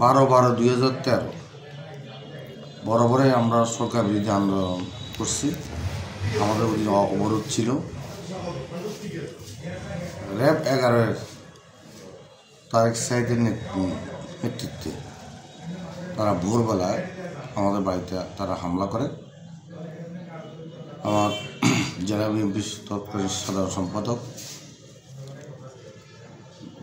12/12/2013 বরাবরই আমরা সরকার বিরোধী আন্দোলন করছি। আমাদের অবরোধ ছিল। র্যাব 11-এর তারেক সাইদের নেতৃত্বে তারা ভোরবেলায় আমাদের বাড়িতে তারা হামলা করে। আমার জেলা বিএনপির তৎকালীন সাধারণ সম্পাদক,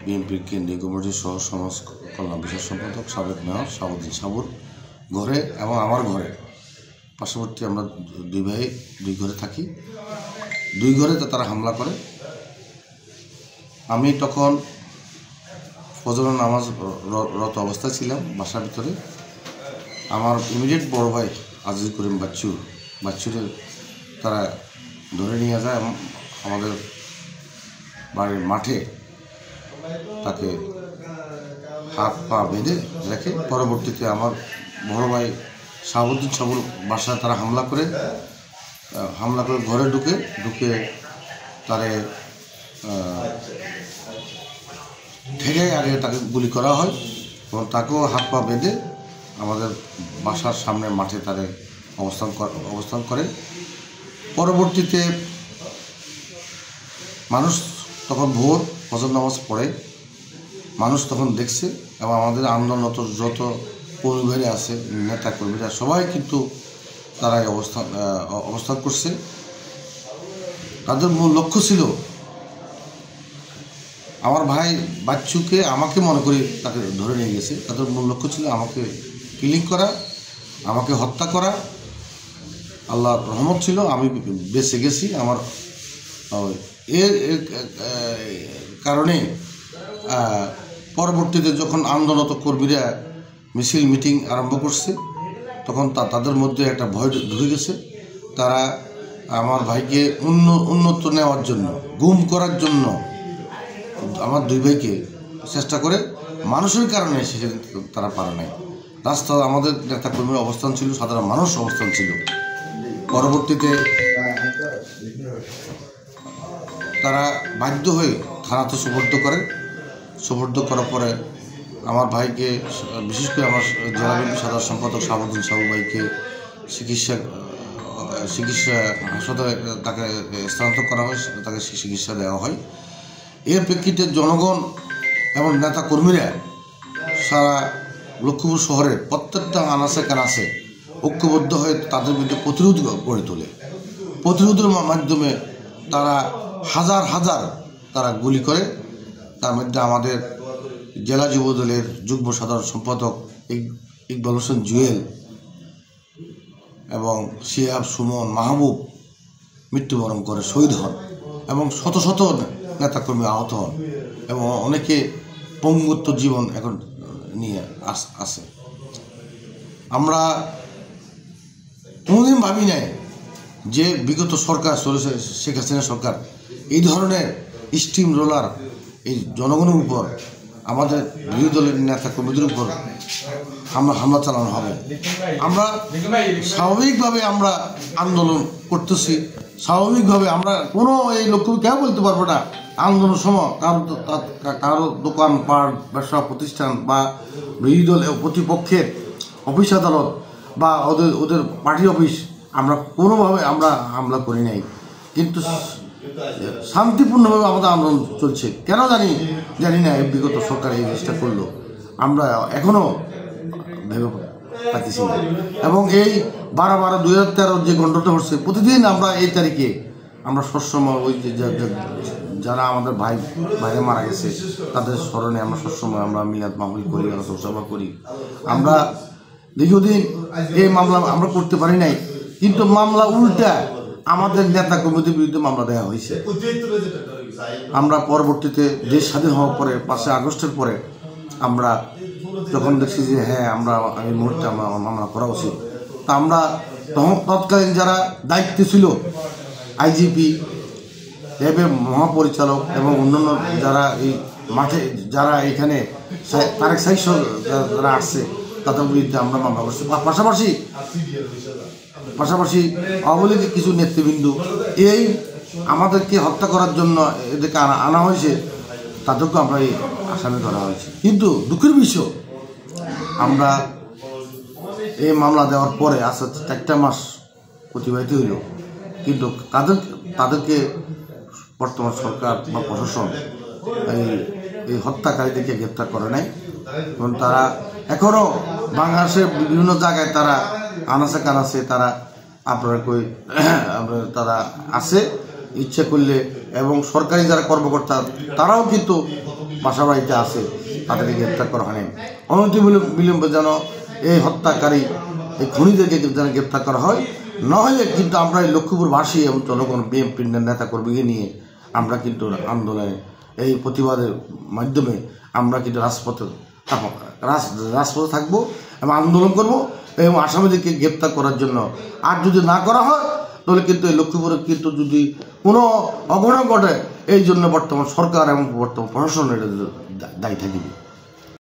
বিএনপির কেন্দ্রীয় কমিটির সহ সমাজ কল্যাণ বিষয় সম্পাদক সাবেক মেয়র শাহাবুদ্দিন সাবুর ঘরে এবং আমার ঘরে, পার্শ্ববর্তী আমরা দুই ভাই দুই ঘরে থাকি, দুই ঘরে তারা হামলা করে। আমি তখন ফজরের নামাজ রত অবস্থায় ছিলাম বাসার ভিতরে। আমার ইমিডিয়েট বড় ভাই আজিজ করিম বাচ্চুরে তারা ধরে নিয়ে যায় এবং আমাদের বাড়ির মাঠে তাকে হাত পা বেঁধে রেখে পরবর্তীতে আমার বড় ভাই শাহাবুদ্দিন সাবুর বাসায় তারা হামলা করে ঘরে ঢুকে তারে ঠেলে আগে তাকে গুলি করা হয় এবং তাকেও হাত পা বেঁধে আমাদের বাসার সামনে মাঠে তারে অবস্থান করে। পরবর্তীতে মানুষ তখন ভোর ফজর নামাজ পড়ে, মানুষ তখন দেখছে এবং আমাদের আন্দোলনরত যত কর্মীরা আছে, নেতা কর্মীরা সবাই কিন্তু তারা অবস্থান করছে। তাদের মূল লক্ষ্য ছিল আমার ভাই বাচ্চুকে, আমাকে মনে করি তাকে ধরে নিয়ে গেছে। তাদের মূল লক্ষ্য ছিল আমাকে কিলিং করা, আমাকে হত্যা করা। আল্লাহর রহমত ছিল আমি বেঁচে গেছি। আমার এর কারণে পরবর্তীতে যখন আন্দোলনত কর্মীরা মিছিল মিটিং আরম্ভ করছে, তখন তাদের মধ্যে একটা ভয় ঢুকে গেছে। তারা আমার ভাইকে উন্নত নেওয়ার জন্য, গুম করার জন্য আমার দুই ভাইকে চেষ্টা করে। মানুষের কারণে সেখানে তারা পারে নাই। রাস্তা আমাদের নেতা কর্মীর অবস্থান ছিল, সাধারণ মানুষ অবস্থান ছিল। পরবর্তীতে তারা বাধ্য হয়ে থানাতে সুপর্দ করার পরে আমার ভাইকে, বিশেষ করে আমার জেলা বিএনপি সাধারণ সম্পাদক শাহাবুদ্দিন সাবু ভাইকে চিকিৎসা হাসপাতালে তাকে স্থানান্তর করা হয়, তাকে চিকিৎসা দেওয়া হয়। এর প্রেক্ষিতে জনগণ এবং নেতা কর্মীরা সারা লক্ষ্মীপুর শহরের প্রত্যেকটা আনাচে কানাচে ঐক্যবদ্ধ হয়ে তাদের বিরুদ্ধে প্রতিরোধ গড়ে তোলে। প্রতিরোধের মাধ্যমে তারা হাজার তারা গুলি করে। তার মধ্যে আমাদের জেলা যুবদলের যুগ্ম সাধারণ সম্পাদক ইকবাল হোসেন জুয়েল এবং শিহাব সুমন মাহবুব মৃত্যুবরণ করে, শহীদ হন এবং শত নেতাকর্মী আহত হন এবং অনেকে পঙ্গুত্ব জীবন এখন নিয়ে আসে। আমরা কোনোদিন ভাবি নাই যে বিগত সরকার চলেছে, শেখ হাসিনা সরকার, এই ধরনের স্টিম রোলার এই জনগণের উপর, আমাদের বিরোধী দলের নেতা কর্মীদের উপর হামলা চালানো হবে। আমরা স্বাভাবিকভাবে আমরা আন্দোলন করতেছি, স্বাভাবিকভাবে আমরা কোনো এই লক্ষ্য কেউ বলতে পারবো না আন্দোলনের সময় কারো দোকান পাট ব্যবসা প্রতিষ্ঠান বা বিরোধী দল প্রতিপক্ষের অফিস আদালত বা ওদের পার্টি অফিস আমরা কোনোভাবে আমরা হামলা করি নাই। কিন্তু শান্তিপূর্ণভাবে আমাদের আন্দোলন চলছে। কেন জানি না বিগত সরকার এই জিনিসটা করলো, আমরা এখনও ভেবে পাচ্ছি না। এবং এই 12/12/2013 যে গণ্ডটা হচ্ছে, প্রতিদিন আমরা এই তারিখে আমরা সবসময় ওই যারা আমাদের ভাইরা মারা গেছে তাদের স্মরণে আমরা সবসময় আমরা মিলাদ মাহফিল করি, সভা করি। আমরা দীর্ঘদিন এই মামলা আমরা করতে পারি নাই, কিন্তু মামলা উল্টা আমাদের নেতা কর্মীদের বিরুদ্ধে মামলা দেওয়া হয়েছে। আমরা পরবর্তীতে দেশ স্বাধীন হওয়ার পরে 5 আগস্টের পরে আমরা যখন দেখছি যে হ্যাঁ আমরা এই মুহূর্তে আমরা মামলা করা উচিত, তা আমরা তৎকালীন যারা দায়িত্বে ছিল, আইজিপি, র্যাবের মহাপরিচালক এবং অন্যান্য যারা এই মাঠে যারা এখানে তারেক সাইদ যারা আসছে তাদের বিরুদ্ধে আমরা মামলা করছি। পাশাপাশি আওয়ামী লীগের কিছু নেতৃবৃন্দ এই আমাদেরকে হত্যা করার জন্য এদেরকে আনা হয়েছে, তাদেরকেও আমরা এই আসামি করা হয়েছে। কিন্তু দুঃখের বিষয় আমরা এই মামলা দেওয়ার পরে আস্তে আস্তে 4টা মাস অতিবাহিত হইল, কিন্তু তাদেরকে বর্তমান সরকার বা প্রশাসন এই হত্যাকারীদেরকে গ্রেপ্তার করে নাই। এবং তারা এখনও বাংলাদেশের বিভিন্ন জায়গায় তারা আনাচে কানাচে তারা তারা আছে ইচ্ছে করলে, এবং সরকারি যারা কর্মকর্তা তারাও কিন্তু বাসা বাড়িতে আছে, তাদেরকে গ্রেপ্তার করা হয়নি। অনতি বিলম্বে যেন এই হত্যাকারী এই খুনিদেরকে যেন গ্রেপ্তার করা হয়, নহলে কিন্তু আমরা এই লক্ষ্মীপুরবাসী এবং জনগণ বিএনপি নেতা কর্মীকে নিয়ে আমরা কিন্তু আন্দোলনে এই প্রতিবাদের মাধ্যমে আমরা কিন্তু রাজপথে থাকবো এবং আন্দোলন করব এবং আসামিদেরকে গ্রেপ্তার করার জন্য। আর যদি না করা হয় তাহলে কিন্তু এই লক্ষ্মীপুরে কিন্তু যদি কোনো অঘটন ঘটে, এই জন্য বর্তমান সরকার এবং বর্তমান প্রশাসনের দায়ী থাকবে।